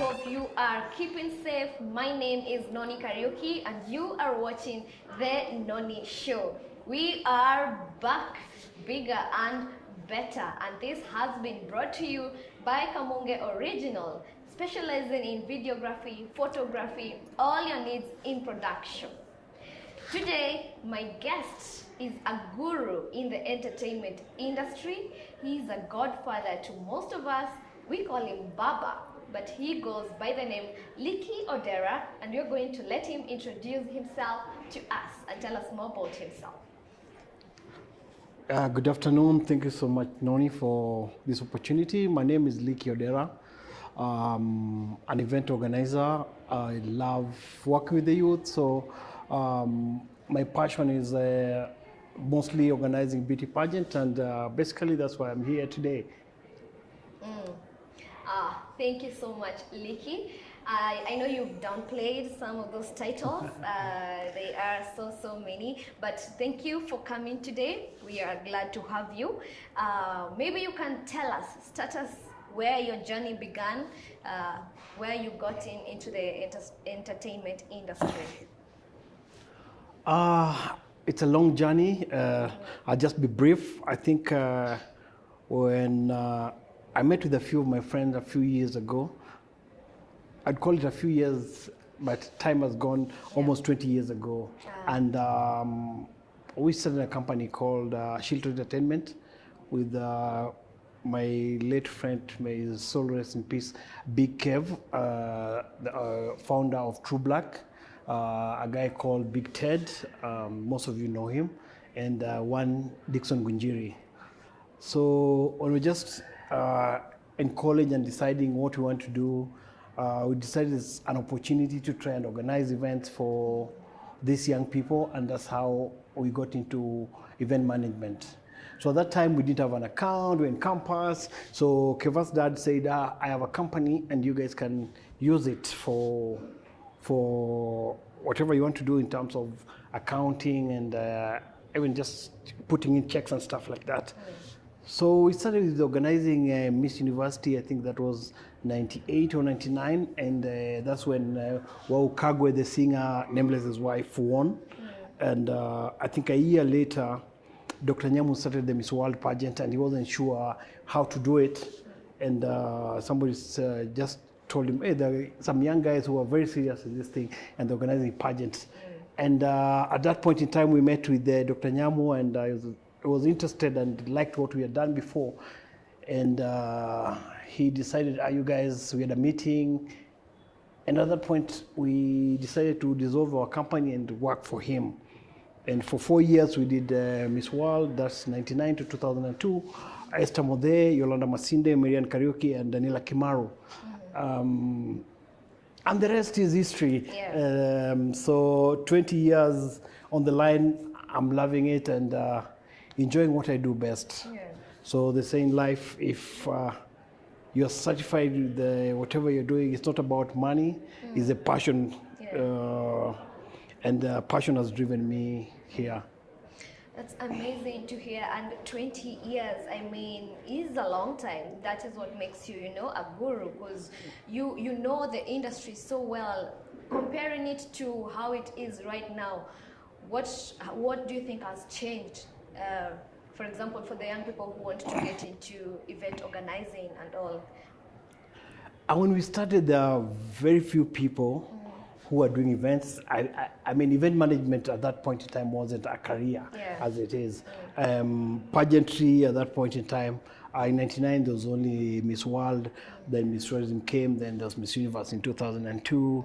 hope you are keeping safe. My name is Noni Karaoke and you are watching The Noni Show. We are back, bigger and better, and this has been brought to you by Kamunge Original, specializing in videography, photography, all your needs in production. Today, my guest is a guru in the entertainment industry. He's a godfather to most of us. We call him Baba, but he goes by the name Leakey Odera, and we're going to let him introduce himself to us and tell us more about himself. Good afternoon. Thank you so much, Noni, for this opportunity. My name is Leakey Odera. An event organizer. I love working with the youth, so my passion is mostly organizing beauty pageant, and basically that's why I'm here today. Thank you so much, Leakey. I know you've downplayed some of those titles. They are so many, but thank you for coming today. We are glad to have you. Maybe you can tell us, start us where your journey began, where you got into the entertainment industry. It's a long journey. I'll just be brief. I think when I met with a few of my friends a few years ago. I'd call it a few years, but time has gone almost 20 years ago. And we started a company called Shield Entertainment with my late friend, may his soul rest in peace, Big Kev, the founder of True Black, a guy called Big Ted, most of you know him, and one Dixon Gunjiri. So when we just in college and deciding what we want to do, we decided it's an opportunity to try and organize events for these young people, and that's how we got into event management. So at that time we didn't have an account, we were in campus, so Keva's dad said, I have a company and you guys can use it for whatever you want to do in terms of accounting and even just putting in checks and stuff like that. So we started with organizing Miss University. I think that was 98 or 99, and that's when Wau Kagwe, the singer, Nameless's wife, won. And I think a year later, Dr. Nyamu started the Miss World pageant, and he wasn't sure how to do it. And somebody just told him, hey, there are some young guys who are very serious in this thing, and they're organizing pageants. And at that point in time, we met with Dr. Nyamu, and I was interested and liked what we had done before. And he decided, you guys, we had a meeting. And at that point, we decided to dissolve our company and work for him. And for 4 years, we did Miss World, that's 99 to 2002. Esther Modhe, Yolanda Masinde, Marian Karaoke, and Daniela Kimaro. And the rest is history. So 20 years on the line, I'm loving it and enjoying what I do best. So they say in life, if you're satisfied with whatever you're doing, it's not about money, it's a passion. And passion has driven me here. That's amazing to hear. And 20 years, I mean, is a long time. That is what makes you, a guru, because you know the industry so well. Comparing it to how it is right now, what do you think has changed? For example, for the young people who want to get into event organizing and all. And when we started, there are very few people who are doing events. I mean, event management at that point in time wasn't a career as it is. Pageantry at that point in time, in 99 there was only Miss World, then Miss Tourism came, then there was Miss Universe in 2002.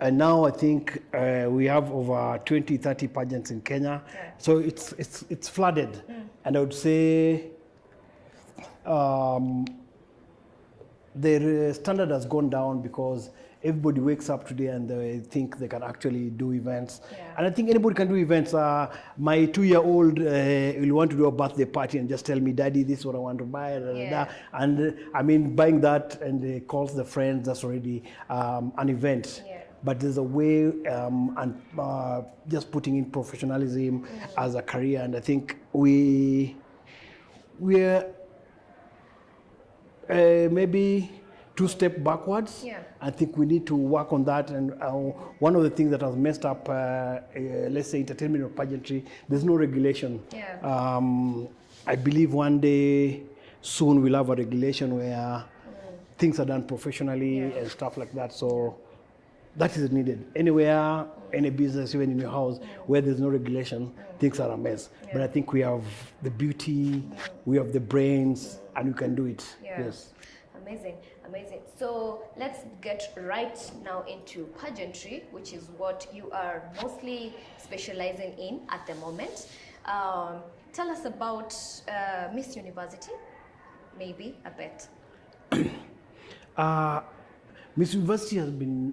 And now I think we have over 20, 30 pageants in Kenya. So it's flooded. And I would say the standard has gone down because everybody wakes up today and they think they can actually do events. And I think anybody can do events. My 2-year-old will want to do a birthday party and just tell me, Daddy, this is what I want to buy. And I mean, buying that and calls the friends, that's already an event. But there's a way and just putting in professionalism as a career. And I think we're maybe two-step backwards. Yeah. I think we need to work on that. And one of the things that has messed up, let's say, entertainment or pageantry, there's no regulation. Yeah. I believe one day soon we'll have a regulation where things are done professionally and stuff like that. So that is needed. Anywhere, any business, even in your house, where there's no regulation, things are a mess. But I think we have the beauty, we have the brains, and we can do it. Yeah. Yes. Amazing, amazing. So let's get right now into pageantry, which is what you are mostly specializing in at the moment. Tell us about Miss University, maybe a bit. Miss University has been,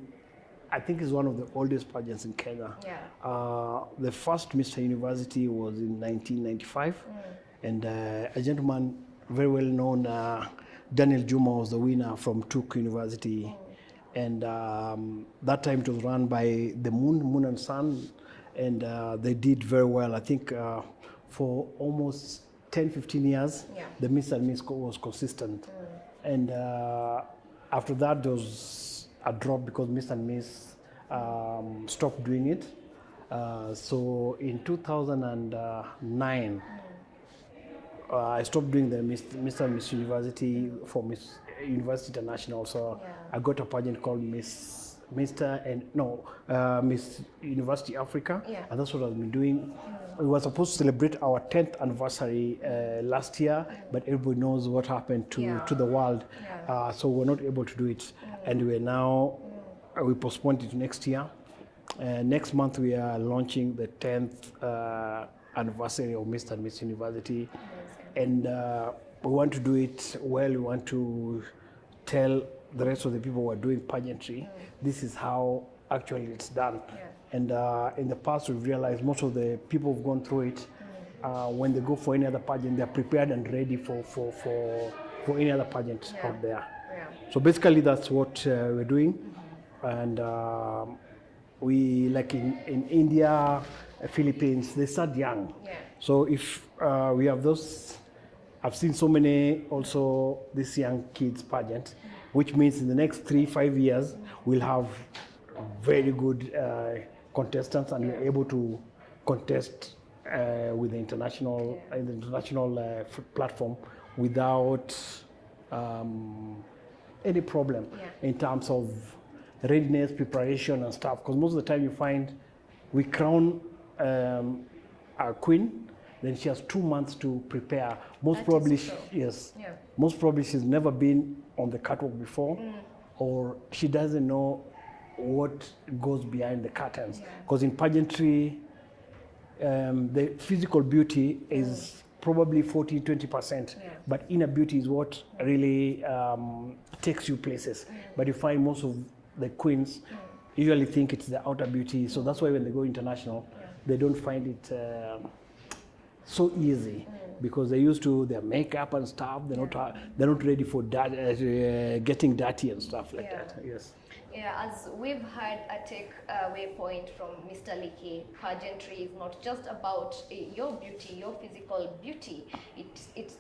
I think, is one of the oldest pageants in Kenya. Yeah. The first Mr. University was in 1995, and a gentleman very well known, Daniel Juma, was the winner from Tuk University. And that time it was run by the Moon and Sun, and they did very well. I think for almost 10, 15 years, the Miss and Miss was consistent. And after that, there was a drop because Miss and Miss stopped doing it. So in 2009, I stopped doing the Mr. and Miss University for Miss University International. So I got a pageant called Miss University Africa, and that's what I've been doing. We were supposed to celebrate our 10th anniversary last year, but everybody knows what happened to the world, so we're not able to do it, and we postponed it to next year. Next month we are launching the 10th anniversary of Mr. and Miss University. And we want to do it well. We want to tell the rest of the people who are doing pageantry, this is how actually it's done. And in the past, we've realized most of the people who've gone through it, when they go for any other pageant, they're prepared and ready for any other pageant out there. So basically, that's what we're doing. And we, like in India, Philippines, they start young. So if we have those, I've seen so many also these young kids pageant, which means in the next 3-5 years, we'll have very good contestants, and we're able to contest with the international platform without any problem in terms of readiness, preparation, and stuff. Because most of the time you find we crown our queen, then she has 2 months to prepare. Most probably she's never been on the catwalk before, or she doesn't know what goes behind the curtains. Because in pageantry, the physical beauty is probably 40-20%, but inner beauty is what really takes you places. But you find most of the queens usually think it's the outer beauty, so that's why when they go international, they don't find it so easy, because they're used to their makeup and stuff. They're not ready for getting dirty and stuff like that. Yes. Yeah, as we've had a takeaway point from Mr. Leakey, pageantry is not just about your beauty, your physical beauty.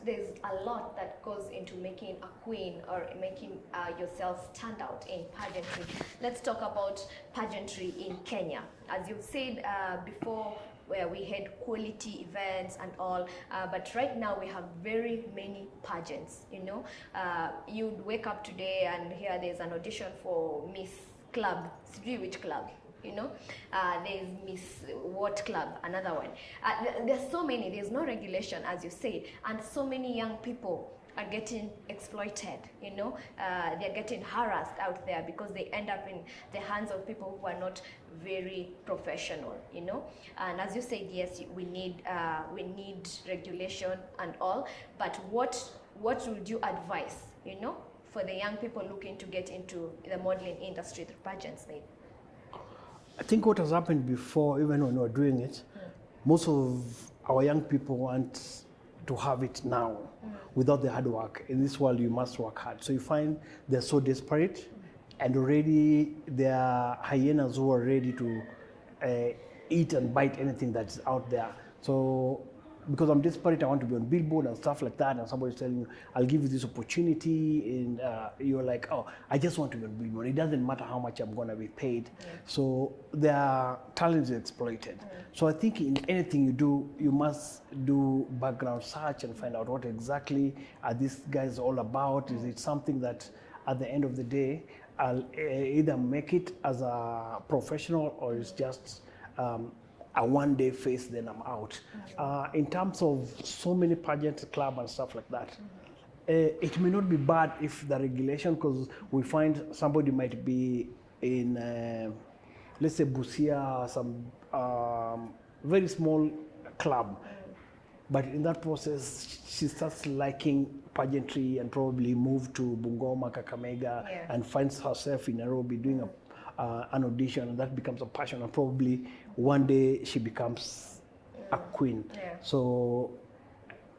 There's a lot that goes into making a queen or making yourself stand out in pageantry. Let's talk about pageantry in Kenya. As you've said before, where we had quality events and all, but right now we have very many pageants. You'd wake up today and here there's an audition for Miss Club, which club, there's Miss what club, another one. There's so many, there's no regulation, as you say, and so many young people are getting exploited, they're getting harassed out there because they end up in the hands of people who are not very professional, and as you said, yes, we need regulation and all, but what would you advise, for the young people looking to get into the modeling industry through pageants? Maybe I think what has happened before, even when we're doing it, most of our young people want to have it now without the hard work. In this world, you must work hard. So you find they're so desperate, and already there are hyenas who are ready to eat and bite anything that's out there. So because I'm desperate, I want to be on Billboard and stuff like that, and somebody's telling you, I'll give you this opportunity, and you're like, oh, I just want to be on Billboard. It doesn't matter how much I'm going to be paid. So their talent is exploited. So I think in anything you do, you must do background search and find out what exactly are these guys all about. Is it something that at the end of the day, I'll either make it as a professional, or it's just a one-day phase, then I'm out. In terms of so many pageant club and stuff like that, it may not be bad if the regulation, because we find somebody might be in, let's say Busia, or some very small club, but in that process, she starts liking pageantry and probably move to Bungoma, Kakamega, and finds herself in Nairobi doing an audition, and that becomes a passion, and probably one day she becomes a queen. So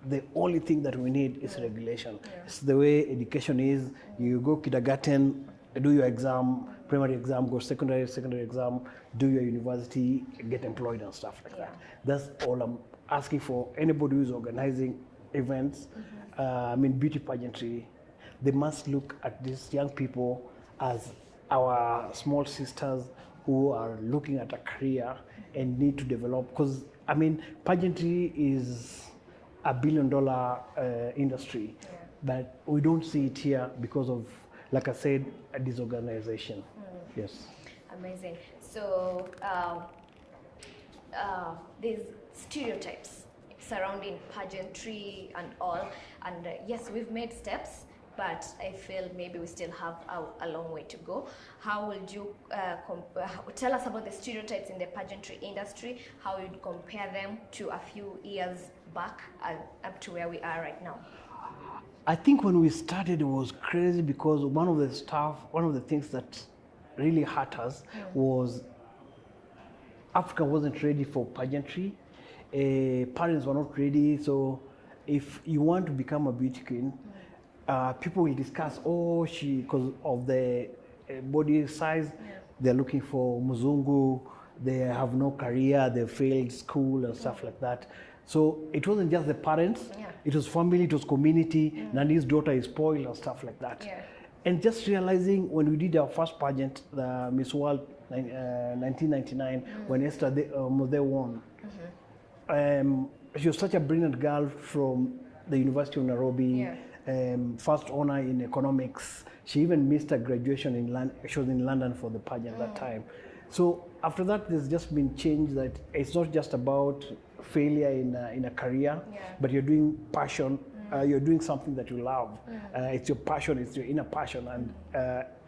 the only thing that we need is regulation. It's the way education is. You go kindergarten, do your exam, primary exam, go secondary exam, do your university, get employed and stuff like that. That's all I'm asking for. Anybody who's organizing events, beauty pageantry, they must look at these young people as our small sisters who are looking at a career and need to develop, because pageantry is a $1 billion industry, but we don't see it here because of, like I said, a disorganization. Yes. Amazing. So there's stereotypes surrounding pageantry and all, and yes, we've made steps, but I feel maybe we still have a long way to go. How would you tell us about the stereotypes in the pageantry industry, how you'd compare them to a few years back and up to where we are right now? I think when we started, it was crazy, because one of the things that really hurt us was Africa wasn't ready for pageantry. Parents were not ready. So if you want to become a beauty queen, people will discuss, because of the body size, they're looking for muzungu, they have no career, they failed school and stuff like that. So it wasn't just the parents, it was family, it was community, Nani's daughter is spoiled and stuff like that. And just realizing when we did our first pageant, the Miss World 1999, when Esther Mode won, she was such a brilliant girl from the University of Nairobi, first honor in economics. She even missed her graduation in London. She was in London for the pageant that time. So after that, there's just been change that it's not just about failure in a career, but you're doing passion. You're doing something that you love. It's your passion, it's your inner passion, and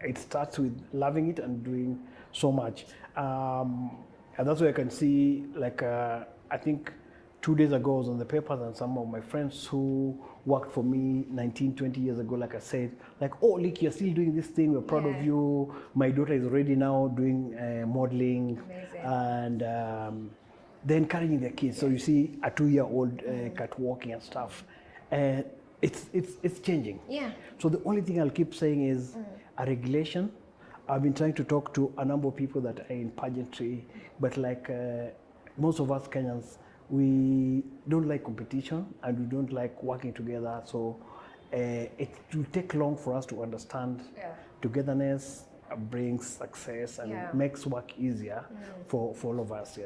it starts with loving it and doing so much. And that's why I can see, like, I think 2 days ago I was on the papers, and some of my friends who worked for me 19, 20 years ago, like I said, like, oh, Leakey, you're still doing this thing, we're proud of you. My daughter is already now doing modeling. Amazing. And they're encouraging their kids. So you see a 2-year-old catwalking and stuff. And it's changing. So the only thing I'll keep saying is a regulation. I've been trying to talk to a number of people that are in pageantry, but like most of us Kenyans, we don't like competition and we don't like working together. So it will take long for us to understand togetherness brings success and makes work easier for all of us.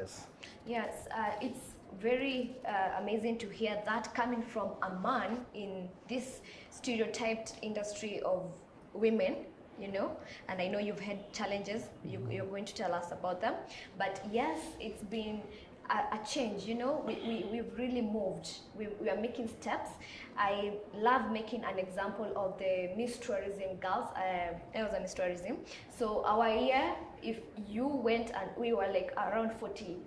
Yes, it's very amazing to hear that coming from a man in this stereotyped industry of women, and I know you've had challenges, you're going to tell us about them, but yes, it's been a change, we've really moved. We are making steps. I love making an example of the Miss Tourism girls. I was a Miss Tourism. So our year, if you went, and we were like around 40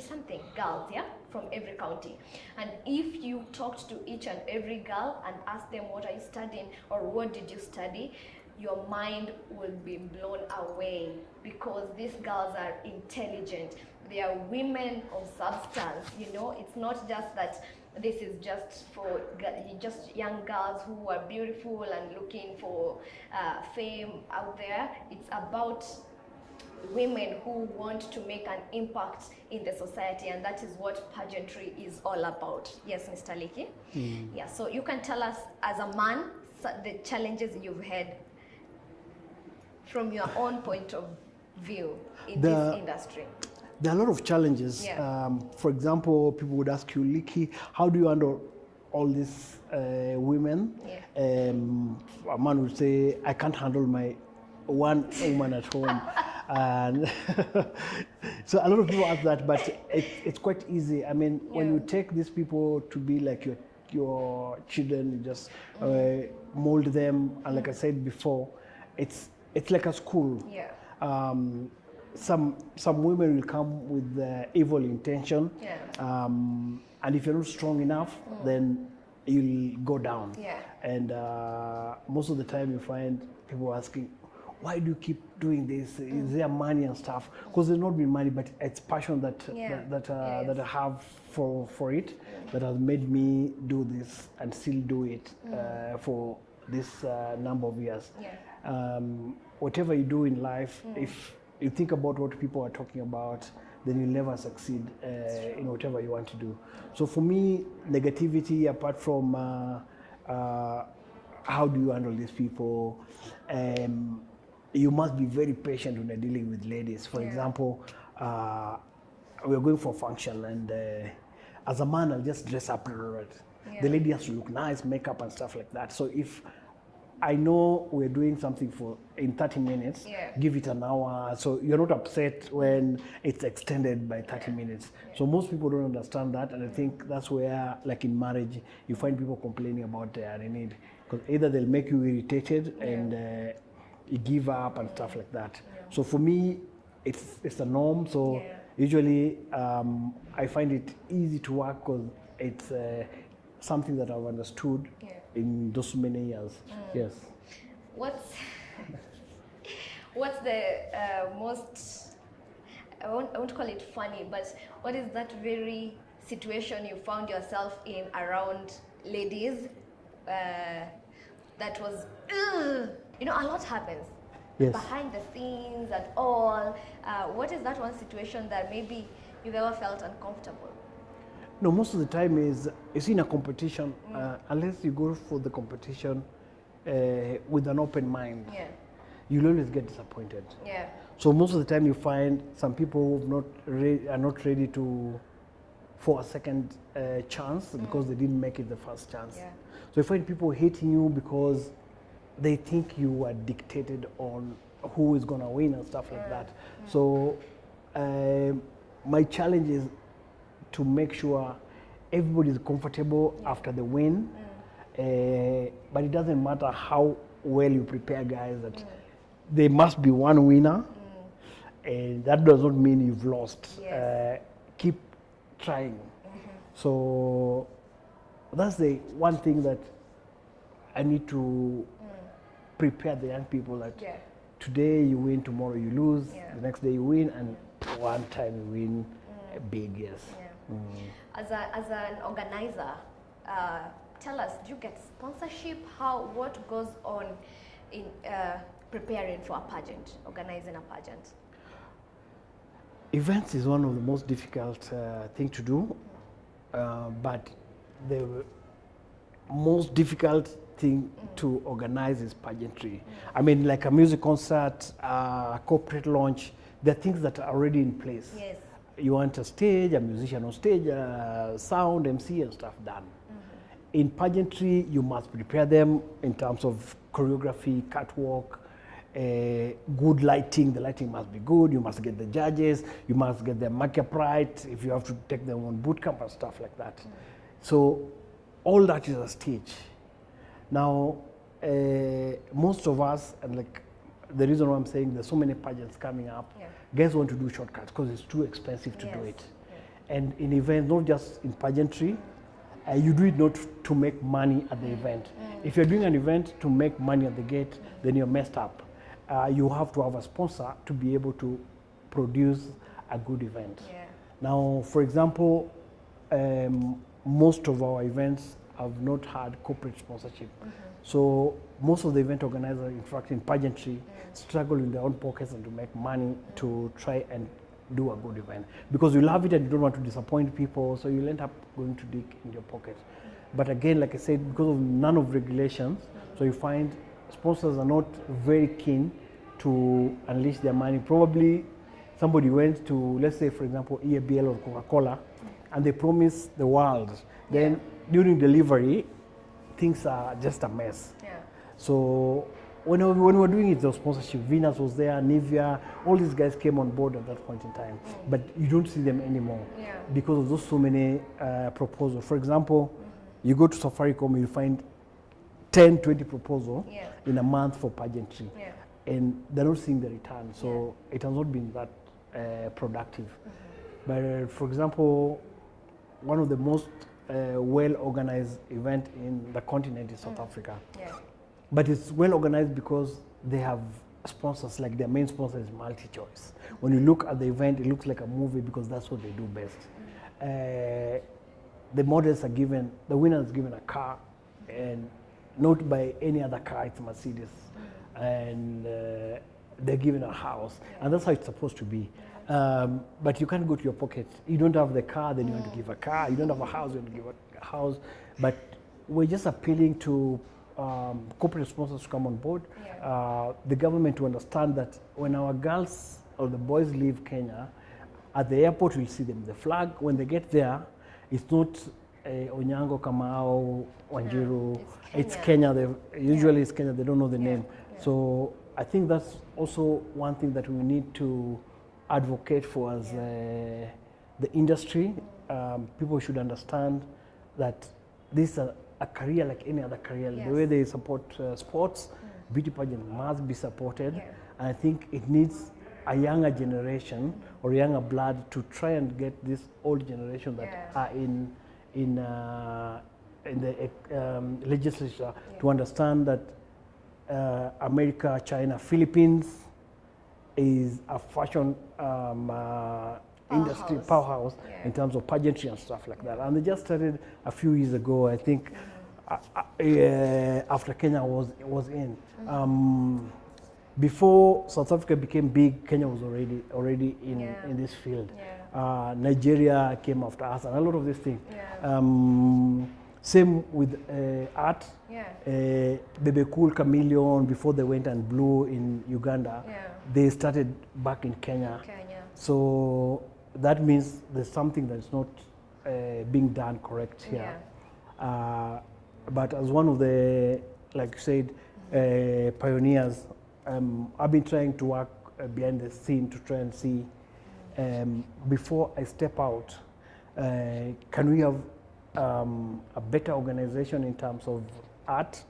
something girls, from every county. And if you talked to each and every girl and asked them, what are you studying or what did you study, your mind will be blown away, because these girls are intelligent. They are women of substance, It's not just that this is just for just young girls who are beautiful and looking for fame out there. It's about women who want to make an impact in the society, and that is what pageantry is all about. Yes, Mr. Leakey? Yeah, so you can tell us, as a man, the challenges you've had from your own point of view in this industry. There are a lot of challenges. Yeah. For example, people would ask you, Leakey, how do you handle all these women? Yeah. A man would say, I can't handle my one woman at home. And so a lot of people ask that, but it's quite easy. I mean, when you take these people to be like your children, you just mold them, and like I said before, it's like a school. Yeah. Some women will come with evil intention, Yeah. and if you're not strong enough, then you'll go down. Yeah. And most of the time, you find people asking, "Why do you keep doing this? Is there money and stuff?" Because there's not been money, but it's passion that that I have for it that has made me do this and still do it for this number of years. Yeah. Whatever you do in life, if you think about what people are talking about, then you'll never succeed in whatever you want to do. So for me, negativity, apart from how do you handle these people, you must be very patient when you're dealing with ladies. For example, we're going for a function, and as a man, I'll just dress up a little bit. The lady has to look nice, makeup and stuff like that. So if I know we're doing something in 30 minutes, give it an hour, so you're not upset when it's extended by 30 minutes. So most people don't understand that, and I think that's where, like in marriage, you find people complaining about their need, because either they'll make you irritated and you give up and stuff like that. So for me, it's a norm. So usually I find it easy to work because it's something that I've understood in those many years. Yes. What's the most, I won't call it funny, but what is that very situation you found yourself in around ladies that was, you know, a lot happens behind the scenes and all. What is that one situation that maybe you've ever felt uncomfortable? No, most of the time is in a competition, unless you go for the competition with an open mind, you'll always get disappointed. Yeah. So most of the time you find some people who are not ready for a second chance because they didn't make it the first chance. Yeah. So you find people hating you because they think you are dictated on who is going to win and stuff like that. So my challenge is to make sure everybody is comfortable after the win, but it doesn't matter how well you prepare, guys, that there must be one winner, and that does not mean you've lost. Keep trying. So that's the one thing that I need to prepare the young people that today you win, tomorrow you lose, the next day you win, and one time you win big, yes. As an organizer, tell us, do you get sponsorship? What goes on in preparing for a pageant, organizing a pageant? Events is one of the most difficult thing to do, but the most difficult thing to organize is pageantry. I mean, like a music concert, a corporate launch, there are things that are already in place. Yes. You want a stage, a musician on stage, sound, MC and stuff done. In pageantry, you must prepare them in terms of choreography, catwalk, good lighting. The lighting must be good. You must get the judges. You must get their makeup right. If you have to take them on boot camp and stuff like that. So all that is a stage. Now, most of us, and like the reason why I'm saying there's so many pageants coming up, guys want to do shortcuts because it's too expensive to do it. And in events, not just in pageantry, you do it not to make money at the event. If you're doing an event to make money at the gate, then you're messed up. You have to have a sponsor to be able to produce a good event. Now, for example, most of our events have not had corporate sponsorship. So most of the event organizers, in fact, in pageantry, struggle in their own pockets and to make money to try and do a good event. Because you love it and you don't want to disappoint people, so you'll end up going to dig in your pocket. But again, like I said, because of none of regulations, so you find sponsors are not very keen to unleash their money. Probably somebody went to, let's say, for example, EABL or Coca-Cola, and they promise the world. Then during delivery, things are just a mess. Yeah. So when we were doing it, the sponsorship, Venus was there, Nivea, all these guys came on board at that point in time. But you don't see them anymore because of those so many proposals. For example, you go to Safaricom, you find 10, 20 proposals in a month for pageantry. And they're not seeing the return. So it has not been that productive. But for example, one of the most well-organized event in the continent is South Africa. But it's well-organized because they have sponsors, like their main sponsor is MultiChoice. When you look at the event, it looks like a movie because that's what they do best. The models are given, the winner is given a car, and not by any other car, it's Mercedes. And they're given a house, and that's how it's supposed to be. But you can't go to your pocket. You don't have the car, then you want to give a car. You don't have a house, you want to give a house. But we're just appealing to corporate sponsors to come on board. The government to understand that when our girls or the boys leave Kenya, at the airport we'll see them. The flag, when they get there, it's not Onyango, Kamau, Wanjiru. It's Kenya. Usually it's Kenya, they don't know the name. So I think that's also one thing that we need to advocate for as the industry. People should understand that this is a career like any other career. The way they support sports, beauty pageant must be supported. And I think it needs a younger generation or younger blood to try and get this old generation that are in the legislature to understand that America, China, Philippines is a fashion industry powerhouse in terms of pageantry and stuff like that. And they just started a few years ago, I think, after Kenya was in. Before South Africa became big, Kenya was already in this field. Nigeria came after us, and a lot of these things. Same with art. Bebe Cool, Chameleon, before they went and blew in Uganda, they started back in Kenya. So that means there's something that's not being done correct here. But as one of the, like you said, pioneers, I've been trying to work behind the scene to try and see, before I step out, can we have a better organization in terms of art?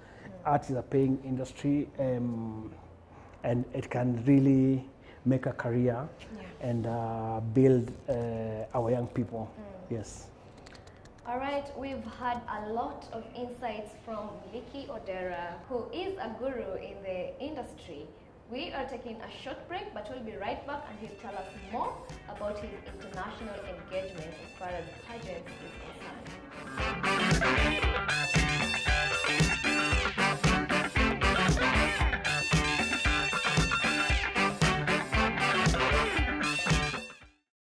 Art is a paying industry, and it can really make a career and build our young people. Yes. All right, we've had a lot of insights from Leakey Odera, who is a guru in the industry. We are taking a short break, but we'll be right back and he'll tell us more about his international engagement as far as pageants is concerned.